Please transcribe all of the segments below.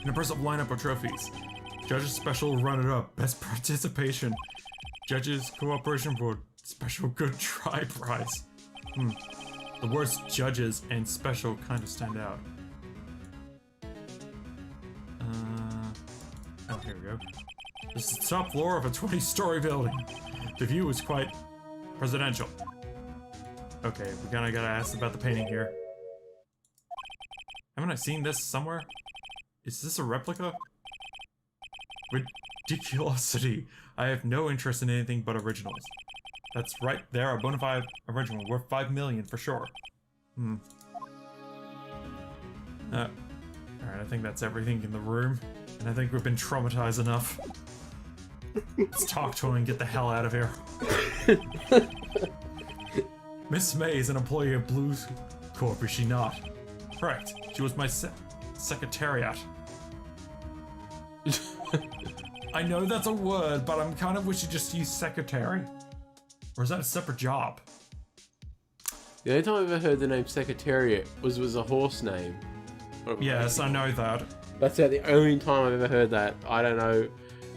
An impressive lineup of trophies. Judges Special Runner-Up, Best Participation. Judges Cooperation Board, Special Good Try Prize. The words judges and special kind of stand out. Oh, here we go. This is the top floor of a 20-story building. The view is quite presidential. Okay, we kinda gotta ask about the painting here. Haven't I seen this somewhere? Is this a replica? Ridiculosity. I have no interest in anything but originals. That's right, they're a bona fide original, worth 5 million for sure. Alright, I think that's everything in the room. And I think we've been traumatized enough. Let's talk to him and get the hell out of here. Miss May is an employee of Blue Corp, is she not? Correct. She was my secretariat. I know that's a word, but I'm kind of wish you just use secretary. Or is that a separate job? The only time I've ever heard the name Secretariat was a horse name. Yes, I know that. That's the only time I've ever heard that. I don't know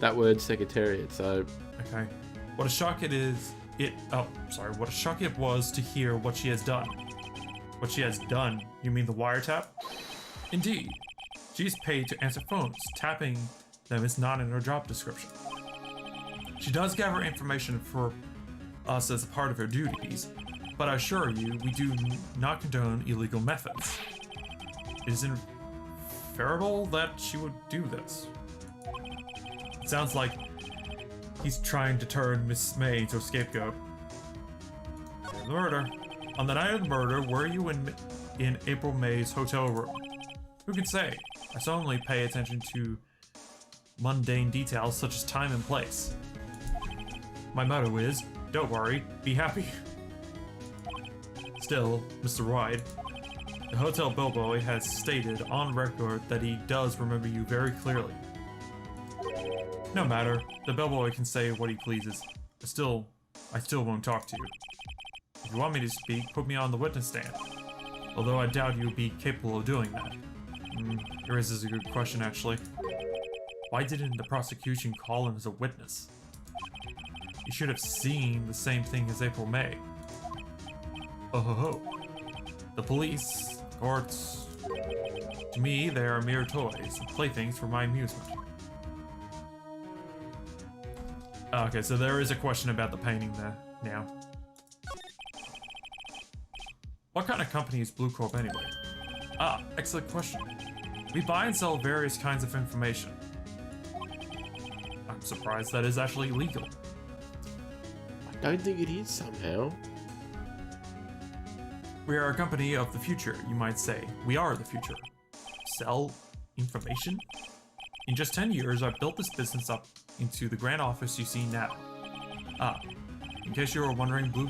that word Secretariat, so... Okay. What a shock it is... what a shock it was to hear what she has done. What she has done? You mean the wiretap? Indeed. She's paid to answer phones. Tapping them is not in her job description. She does gather information for us as a part of her duties, but I assure you, we do not condone illegal methods. It is inferable that she would do this. It sounds like he's trying to turn Miss May into a scapegoat. And the murder. On the night of the murder, were you in April May's hotel room? Who can say? I certainly pay attention to mundane details such as time and place. My motto is, don't worry, be happy. Still, Mr. Wright, the hotel bellboy has stated on record that he does remember you very clearly. No matter, the bellboy can say what he pleases. I still won't talk to you. If you want me to speak, put me on the witness stand. Although I doubt you would be capable of doing that. Here is a good question, actually. Why didn't the prosecution call him as a witness? You should have seen the same thing as April May. Oh ho ho. The police, courts... To me, they are mere toys, playthings for my amusement. Okay, so there is a question about the painting there, now. What kind of company is Blue Corp anyway? Ah, excellent question. We buy and sell various kinds of information. I'm surprised that is actually legal. I don't think it is somehow. We are a company of the future, you might say. We are the future. Sell information? In just 10 years, I've built this business up into the grand office you see now. Ah, in case you were wondering, Blue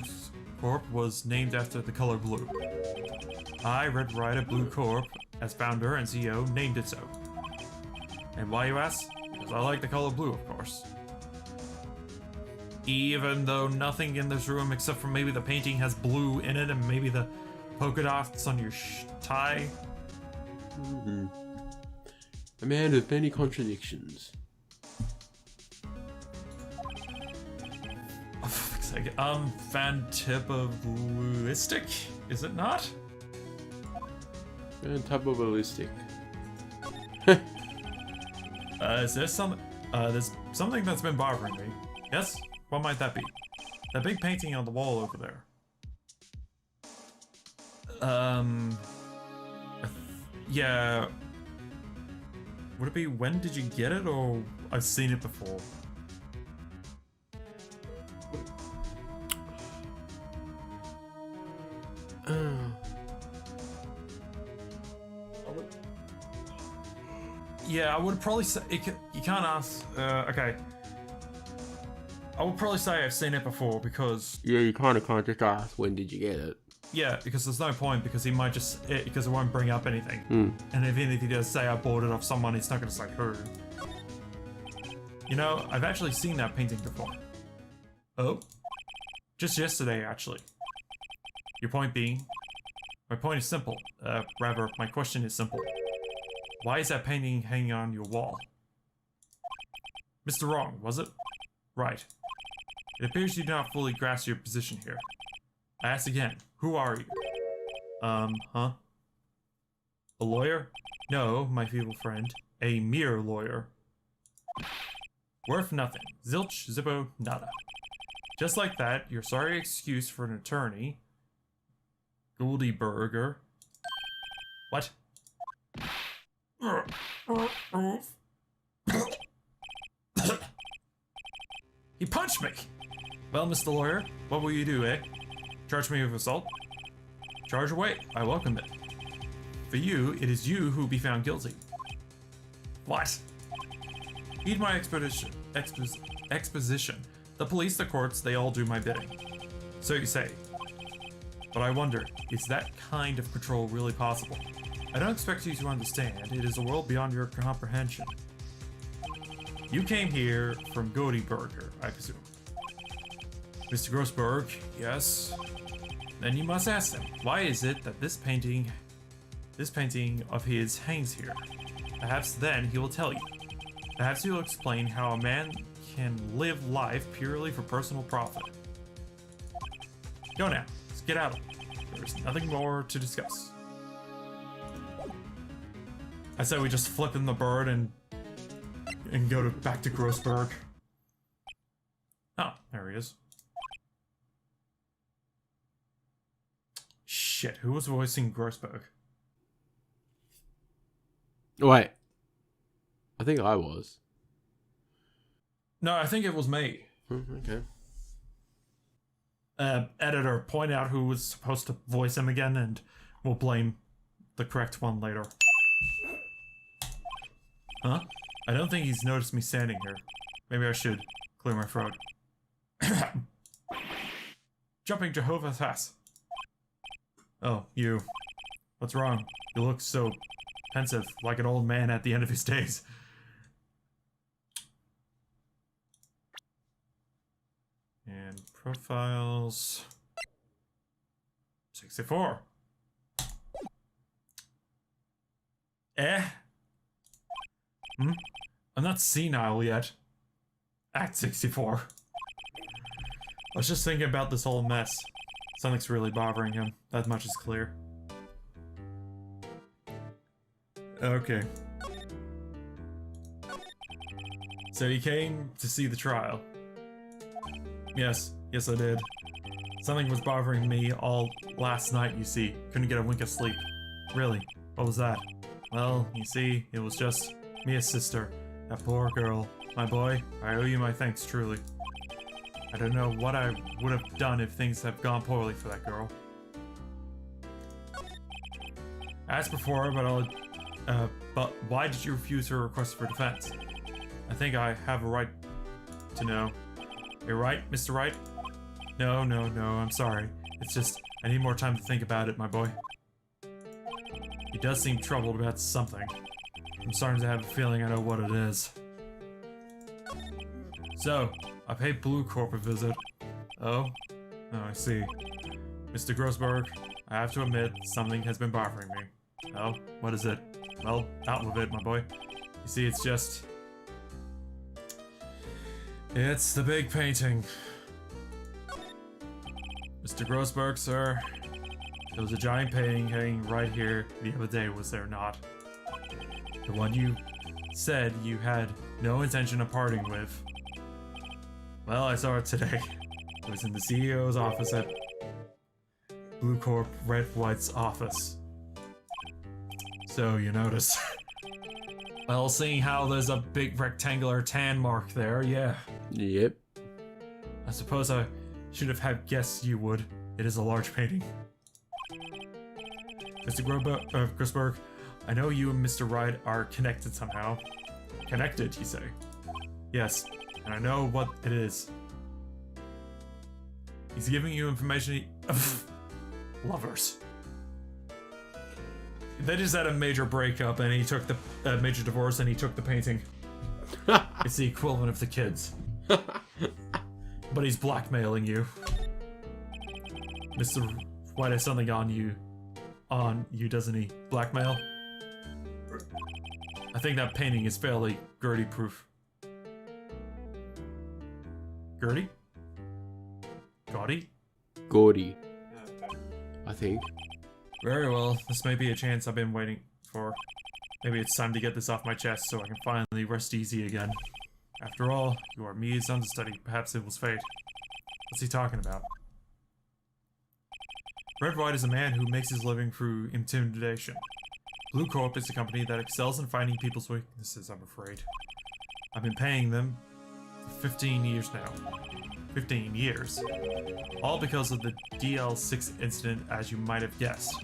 Corp was named after the color blue. I, Red Wright of Blue Corp, as founder and CEO, named it so. And why, you ask? Because I like the color blue, of course. Even though nothing in this room except for maybe the painting has blue in it and maybe the polka dots on your tie. A man of many contradictions. Oh, for fuck's sake. Fantabullistic? Is it not? Fantabullistic. Is there there's something that's been bothering me. Yes? What might that be? That big painting on the wall over there. Yeah. Would it be when did you get it, or I've seen it before? Yeah, I would probably say you can't ask. Okay. I would probably say I've seen it before because... Yeah, you kind of can't just ask, when did you get it? Yeah, because there's no point, because he might just... because it won't bring up anything. And even if he does say I bought it off someone, he's not going to say who. You know, I've actually seen that painting before. Oh? Just yesterday, actually. Your point being? My point is simple. Rather, my question is simple. Why is that painting hanging on your wall? Mr. Wrong, was it? Right. It appears you do not fully grasp your position here. I ask again, who are you? Huh? A lawyer? No, my feeble friend. A mere lawyer. Worth nothing. Zilch, zippo, nada. Just like that, your sorry excuse for an attorney. Goldieberger. What? He punched me! Well, Mr. Lawyer, what will you do, eh? Charge me with assault? Charge away, I welcome it. For you, it is you who will be found guilty. What? Heed my exposition. The police, the courts, they all do my bidding. So you say. But I wonder, is that kind of control really possible? I don't expect you to understand. It is a world beyond your comprehension. You came here from Goldieberger, I presume. Mr. Grossberg, yes. Then you must ask him, why is it that this painting of his hangs here? Perhaps then he will tell you. Perhaps he will explain how a man can live life purely for personal profit. Go now, let's get out of it. There's nothing more to discuss. I said we just flip in the bird and go back to Grossberg. Oh, there he is. Shit, who was voicing Grossberg? Wait. I think I was. No, I think it was me. Okay. Editor, point out who was supposed to voice him again, and we'll blame the correct one later. Huh? I don't think he's noticed me standing here. Maybe I should clear my throat. Jumping Jehovah's ass. Oh, you. What's wrong? You look so pensive, like an old man at the end of his days. And profiles. 64. Eh? Hmm? I'm not senile yet. Act 64. I was just thinking about this whole mess. Something's really bothering him. That much is clear. Okay. So you came to see the trial? Yes I did. Something was bothering me all last night, you see. Couldn't get a wink of sleep. Really? What was that? Well, you see, it was just Mia's sister. That poor girl. My boy, I owe you my thanks, truly. I don't know what I would have done if things had gone poorly for that girl. As before, but why did you refuse her request for defense? I think I have a right to know. You're right, Mr. Wright? No, I'm sorry. It's just, I need more time to think about it, my boy. He does seem troubled about something. I'm starting to have a feeling I know what it is. So, I paid Blue Corp a visit. Oh? Oh, I see. Mr. Grossberg, I have to admit, something has been bothering me. Oh, what is it? Well, out with it, my boy. You see, it's just... It's the big painting. Mr. Grossberg, sir. There was a giant painting hanging right here the other day, was there not? The one you said you had no intention of parting with. Well, I saw it today. It was in the CEO's office at Blue Corp Red White's office. So you notice. Well, seeing how there's a big rectangular tan mark there, yeah. Yep. I suppose I should have had guessed you would. It is a large painting. Mr. Grossberg, I know you and Mr. Wright are connected somehow. Connected, you say? Yes, and I know what it is. He's giving you information Lovers. They just had a major breakup and he took the major divorce and he took the painting. It's the equivalent of the kids. But he's blackmailing you. Mr. White has something on you, doesn't he? Blackmail? think that painting is fairly Gertie-proof. Gertie? Gaudy? Gordy. I think. Very well, this may be a chance I've been waiting for. Maybe it's time to get this off my chest so I can finally rest easy again. After all, you are Mia's understudy. Perhaps it was fate. What's he talking about? Red Wright is a man who makes his living through intimidation. Blue Corp is a company that excels in finding people's weaknesses, I'm afraid. I've been paying them for 15 years now. 15 years. All because of the DL6 incident, as you might have guessed.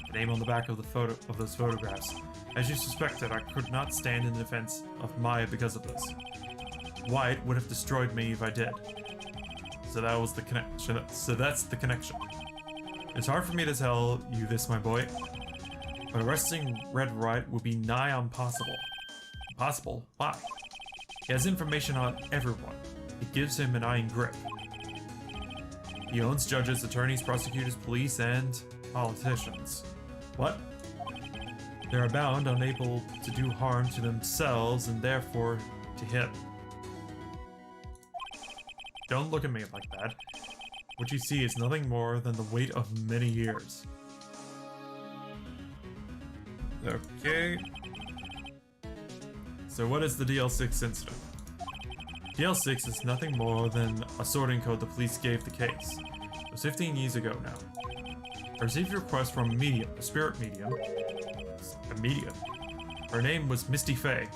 The name on the back of those photographs. As you suspected, I could not stand in defense of Maya because of this. Wright would have destroyed me if I did. So that was the connection. So that's the connection. It's hard for me to tell you this, my boy, but arresting Red Wright would be nigh impossible. Impossible? Why? He has information on everyone. It gives him an iron grip. He owns judges, attorneys, prosecutors, police, and politicians. What? They are bound, unable to do harm to themselves, and therefore to him. Don't look at me like that. What you see is nothing more than the weight of many years. Okay. So what is the DL6 incident? DL6 is nothing more than a sorting code the police gave the case. It was 15 years ago now. I received a request from a medium, a spirit medium. A medium. Her name was Misty Faye.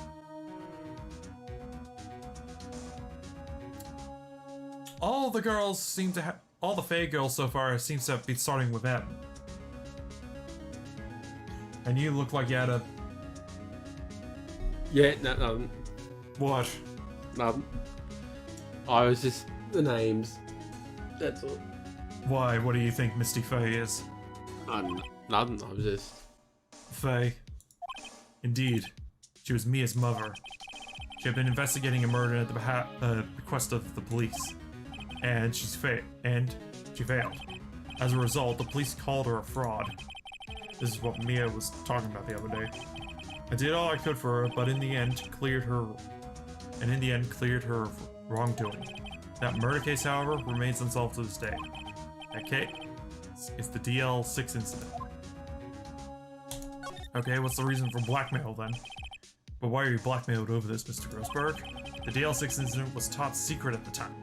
All the girls seem to have... All the Faye girls so far seems to be starting with M. And you look like you had a... Yeah, no. What? I was just the names. That's all. Why? What do you think Misty Faye is? Nothing. I was just... Faye. Indeed. She was Mia's mother. She had been investigating a murder at the request of the police. And she failed. As a result, the police called her a fraud. This is what Mia was talking about the other day. I did all I could for her, but in the end cleared her wrongdoing. That murder case, however, remains unsolved to this day. That case is the DL6 incident. Okay, what's the reason for blackmail then? But why are you blackmailed over this, Mr. Grossberg? The DL6 incident was top secret at the time.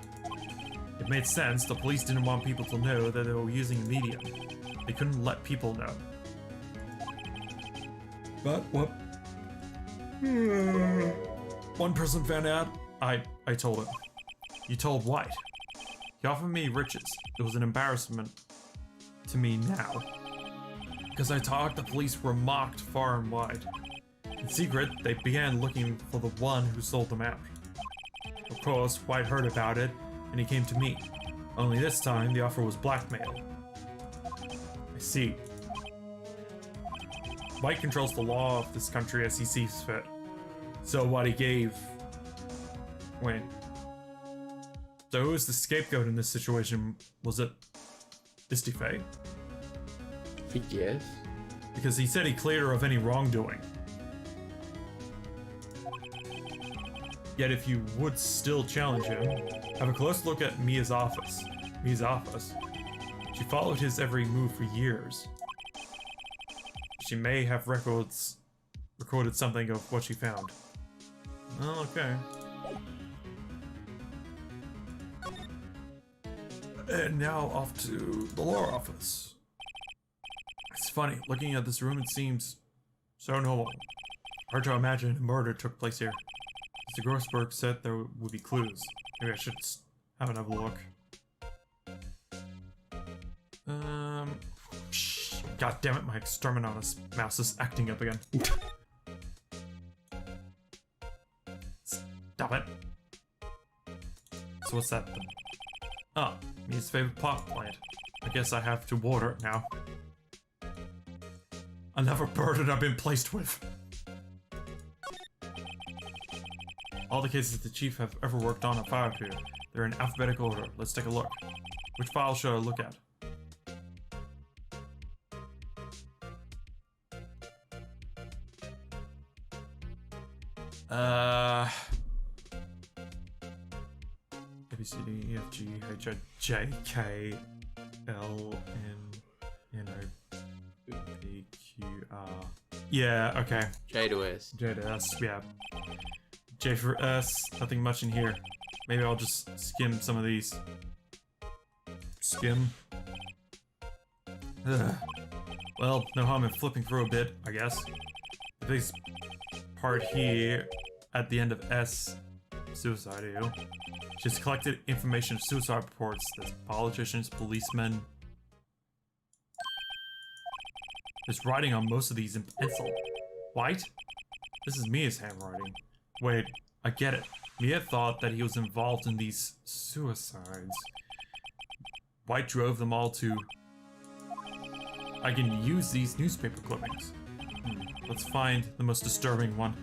It made sense. The police didn't want people to know that they were using a medium. They couldn't let people know. But what? One person found out. I told him. You told White. He offered me riches. It was an embarrassment to me now. Because I talked, the police were mocked far and wide. In secret, they began looking for the one who sold them out. Of course, White heard about it, and he came to me. Only this time, the offer was blackmail. I see. White controls the law of this country as he sees fit. So what he gave... Wait. So who was the scapegoat in this situation? Was it Misty Faye? Yes. Because he said he cleared her of any wrongdoing. Yet if you would still challenge him, have a close look at Mia's office. She followed his every move for years. She may have recorded something of what she found. Oh, okay. And now off to the law office. It's funny, looking at this room it seems so normal. Hard to imagine a murder took place here. Mr. Grossberg said there would be clues. Maybe I should have another look. God damn it, my exterminatus mouse is acting up again. Stop it. So what's that then? Oh, Mia's favorite pot plant. I guess I have to water it now. Another burden I've been placed with. All the cases the chief have ever worked on are filed here. They're in alphabetical order. Let's take a look. Which file should I look at? A, B, C, D, E, F, G, H, I, J, K, L, N, O, P, Q, R. Yeah, okay. J to S. J to S, yeah. J for S, nothing much in here. Maybe I'll just skim some of these. Skim. Ugh. Well, no harm in flipping through a bit, I guess. The biggest part here, at the end of S, suicide, ew. She's collected information of suicide reports. There's politicians, policemen. There's writing on most of these in pencil. White? This is Mia's handwriting. Wait, I get it. Mia thought that he was involved in these suicides. White drove them all to... I can use these newspaper clippings. Let's find the most disturbing one.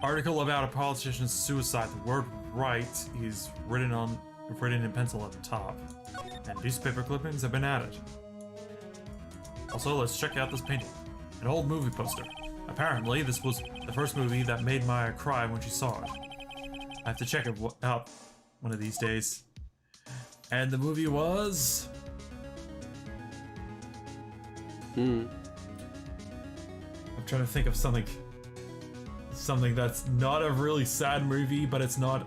Article about a politician's suicide. The word Wright is written in pencil at the top. And newspaper clippings have been added. Also, let's check out this painting. An old movie poster. Apparently, this was the first movie that made Maya cry when she saw it. I have to check it out one of these days. And the movie was... I'm trying to think of something that's not a really sad movie, but it's not...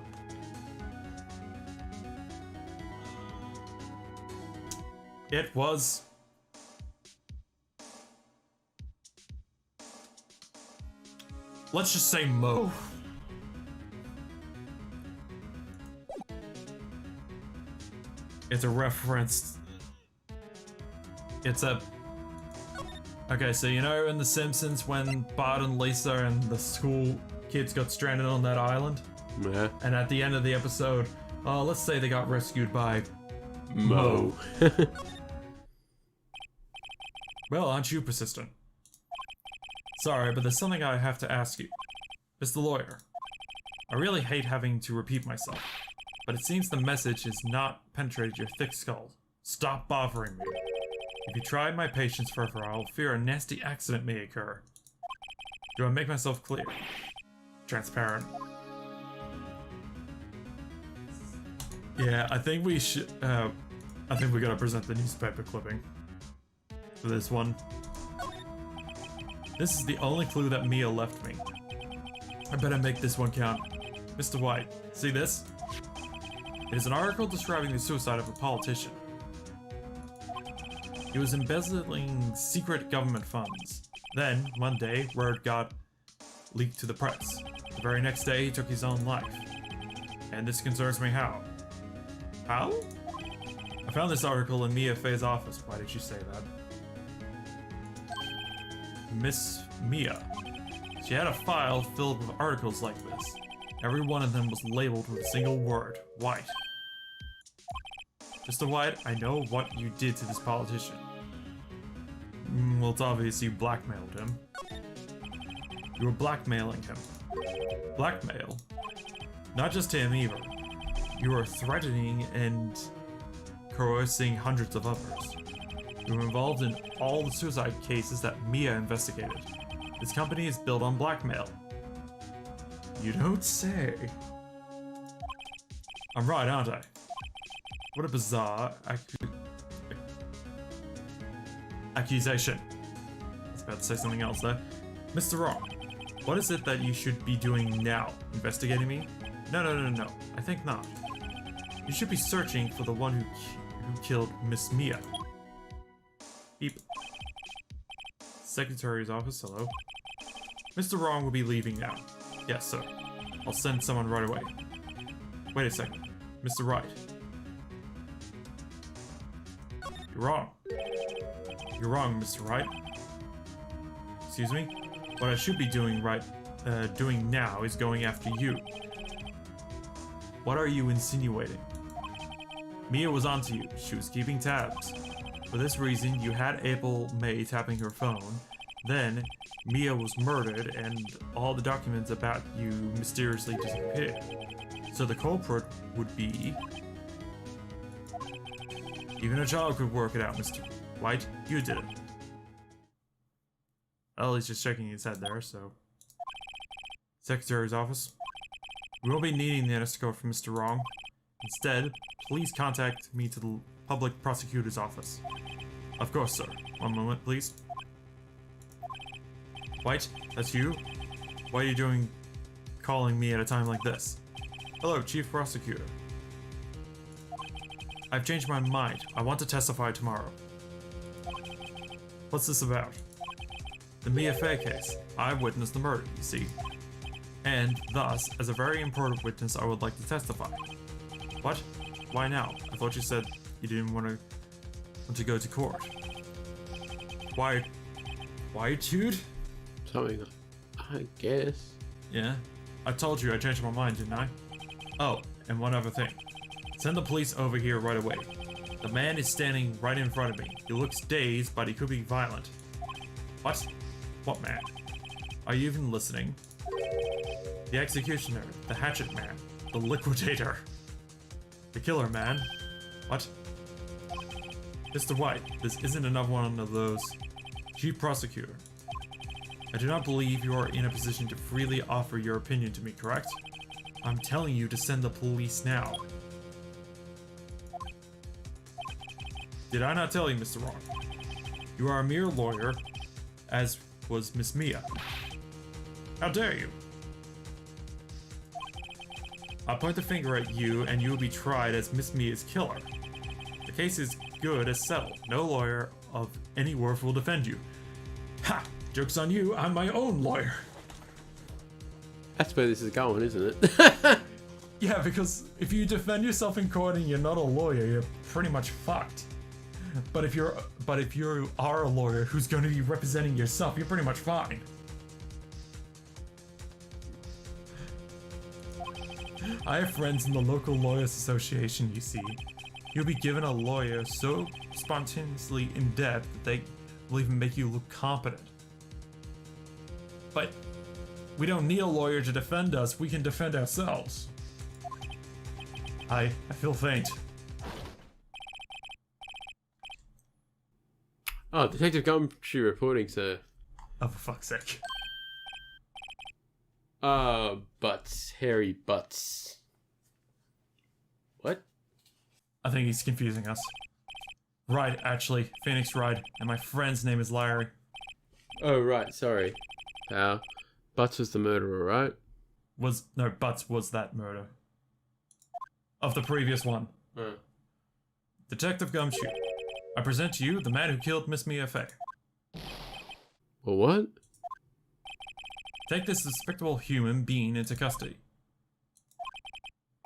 It was... Let's just say Mo. It's a reference. It's a... Okay, so you know in The Simpsons when Bart and Lisa and the school kids got stranded on that island? Yeah. And at the end of the episode, let's say they got rescued by... Mo. Well, aren't you persistent? Sorry, but there's something I have to ask you. Mr. Lawyer, I really hate having to repeat myself, but it seems the message has not penetrated your thick skull. Stop bothering me. If you try my patience further, I will fear a nasty accident may occur. Do I make myself clear? Transparent. Yeah, I think we should, I think we gotta present the newspaper clipping for this one. This is the only clue that Mia left me. I better make this one count. Mr. White, see this? It is an article describing the suicide of a politician. He was embezzling secret government funds. Then, one day, word got leaked to the press. The very next day, he took his own life. And this concerns me how? How? I found this article in Mia Fey's office. Why did you say that? Miss Mia. She had a file filled with articles like this. Every one of them was labeled with a single word, White. Mr. White, I know what you did to this politician. Well, it's obvious you blackmailed him. You were blackmailing him. Blackmail? Not just him either. You were threatening and coercing hundreds of others. You were involved in all the suicide cases that Mia investigated. This company is built on blackmail. You don't say. I'm right, aren't I? What a bizarre accusation. I was about to say something else there. Mr. Wrong, what is it that you should be doing now? Investigating me? No. I think not. You should be searching for the one who killed Miss Mia. Beep. Secretary's office, hello. Mr. Wrong will be leaving now. Yes, sir. I'll send someone right away. Wait a second. Mr. Wright. You're wrong. You're wrong, Mr. Wright. Excuse me? What I should be doing doing now is going after you. What are you insinuating? Mia was onto you. She was keeping tabs. For this reason, you had April May tapping her phone. Then, Mia was murdered and all the documents about you mysteriously disappeared. So the culprit would be... Even a child could work it out, Mr. White. You did it. Well, he's just shaking his head there, so Secretary's office. We won't be needing the escort from Mr. Wrong. Instead, please contact me to the public prosecutor's office. Of course, sir. One moment, please. White, that's you? Why are you calling me at a time like this? Hello, Chief Prosecutor. I've changed my mind. I want to testify tomorrow. What's this about? The Mia Fey case. I witnessed the murder, you see. And thus, as a very important witness, I would like to testify. What? Why now? I thought you said you didn't want to go to court. Why? Dude? Something, I guess. Yeah? I told you I changed my mind, didn't I? Oh, and one other thing. Send the police over here right away. The man is standing right in front of me. He looks dazed, but he could be violent. What? What man? Are you even listening? The executioner, the hatchet man, the liquidator. The killer man. What? Mr. White, this isn't another one of those. Chief Prosecutor. I do not believe you are in a position to freely offer your opinion to me, correct? I'm telling you to send the police now. Did I not tell you, Mr. Wrong? You are a mere lawyer, as was Miss Mia. How dare you? I'll point the finger at you, and you will be tried as Miss Mia's killer. The case is good as settled. No lawyer of any worth will defend you. Ha! Joke's on you, I'm my own lawyer. That's where this is going, isn't it? Yeah, because if you defend yourself in court and you're not a lawyer, you're pretty much fucked. But if you are a lawyer who's going to be representing yourself, you're pretty much fine. I have friends in the local lawyers association, you see. You'll be given a lawyer so spontaneously in depth that they will even make you look competent. But we don't need a lawyer to defend us, we can defend ourselves. I feel faint. Oh, Detective Gumshoe reporting, sir. Oh, for fuck's sake. Butts. Hairy butts. What? I think he's confusing us. Wright, actually. Phoenix Wright. And my friend's name is Larry. Oh, right, sorry. Butts was the murderer, right? No, Butts was that murder. Of the previous one. Detective Gumshoe. I present to you the man who killed Miss Mia Fey. Well, what? Take this despicable human being into custody.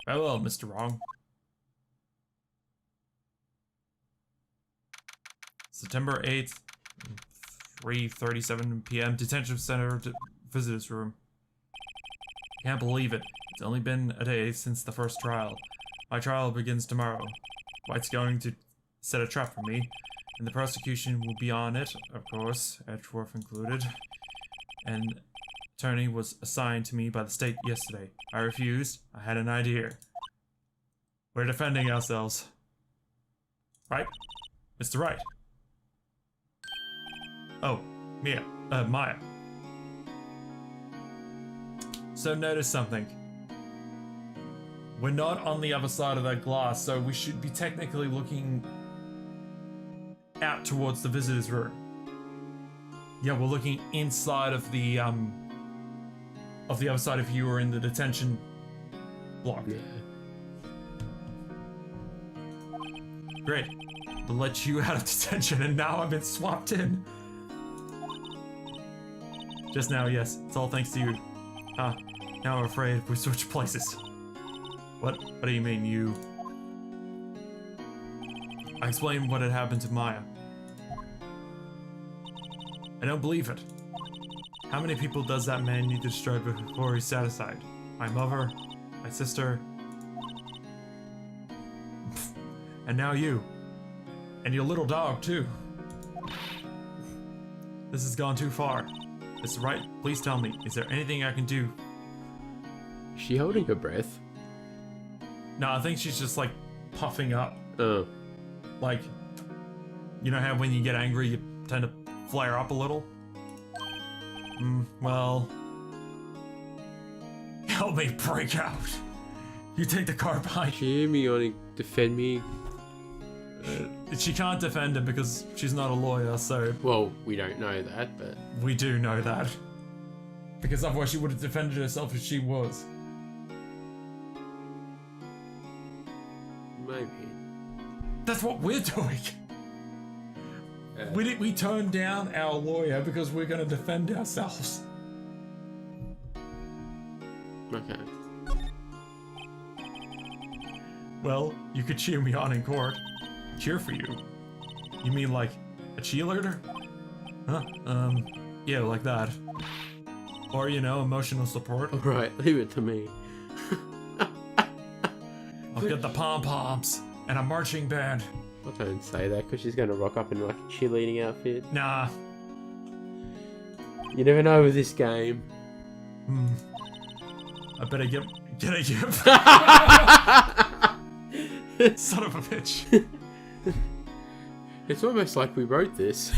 Farewell, Mr. Wrong. September 8th, 3:37 p.m. Detention Center visitors room. Can't believe it. It's only been a day since the first trial. My trial begins tomorrow. White's going to set a trap for me, and the prosecution will be on it, of course, Edgeworth included. An attorney was assigned to me by the state yesterday. I refused. I had an idea. We're defending ourselves. Right? Mr. Wright. Oh, Maya. So notice something. We're not on the other side of that glass, so we should be technically looking out towards the visitor's room. Yeah, we're looking inside of the other side if you were in the detention block. Yeah. Great. To let you out of detention, and now I've been swapped in. Just now, yes. It's all thanks to you. Now I'm afraid we switched places. What do you mean, you? I explained what had happened to Maya. I don't believe it. How many people does that man need to destroy before he's satisfied? My mother, my sister, and now you. And your little dog, too. This has gone too far. Mr. Wright, please tell me, is there anything I can do? Is she holding her breath? No, I think she's just like puffing up. Oh. Like, you know how when you get angry you tend to flare up a little? Well, Help me break out. You take the car behind. Cheer me on and defend me. She can't defend him because she's not a lawyer, so Well, we don't know that, but... we do know that. Because otherwise she would have defended herself if she was. Maybe. That's what we're doing. We turned down our lawyer because we're going to defend ourselves. Okay. Well, you could cheer me on in court. Cheer for you. You mean like a cheerleader? Huh? Yeah, like that. Or, you know, emotional support. Alright, leave it to me. I'll get the pom-poms and a marching band. I don't say that because she's going to rock up in like a cheerleading outfit. Nah. You never know with this game. I better get a Son of a bitch. It's almost like we wrote this.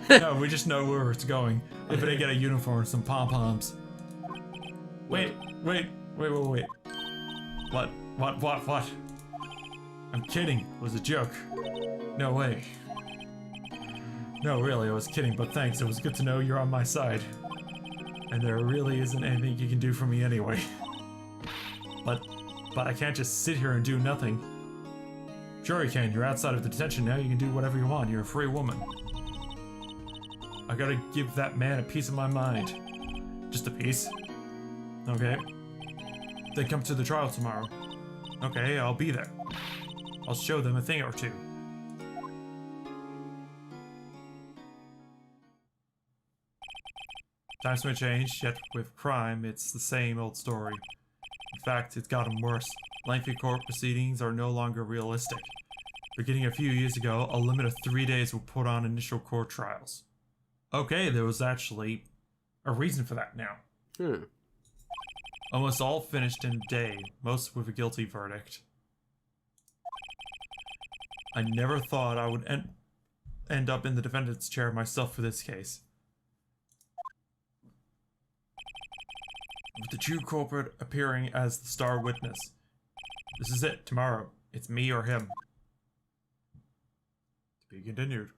No, we just know where it's going. I better get a uniform and some pom-poms. Wait. What? I'm kidding. It was a joke. No way. No, really, I was kidding, but thanks. It was good to know you're on my side. And there really isn't anything you can do for me anyway. But I can't just sit here and do nothing. Sure you can. You're outside of the detention now. You can do whatever you want. You're a free woman. I gotta give that man a piece of my mind. Just a piece. Okay. They come to the trial tomorrow. Okay, I'll be there. I'll show them a thing or two. Times may change, yet with crime, it's the same old story. In fact, it's gotten worse. Lengthy court proceedings are no longer realistic. Beginning a few years ago, a limit of 3 days were put on initial court trials. Okay, there was actually a reason for that now. Almost all finished in a day, most with a guilty verdict. I never thought I would end up in the defendant's chair myself for this case. With the true culprit appearing as the star witness. This is it, tomorrow. It's me or him. To be continued.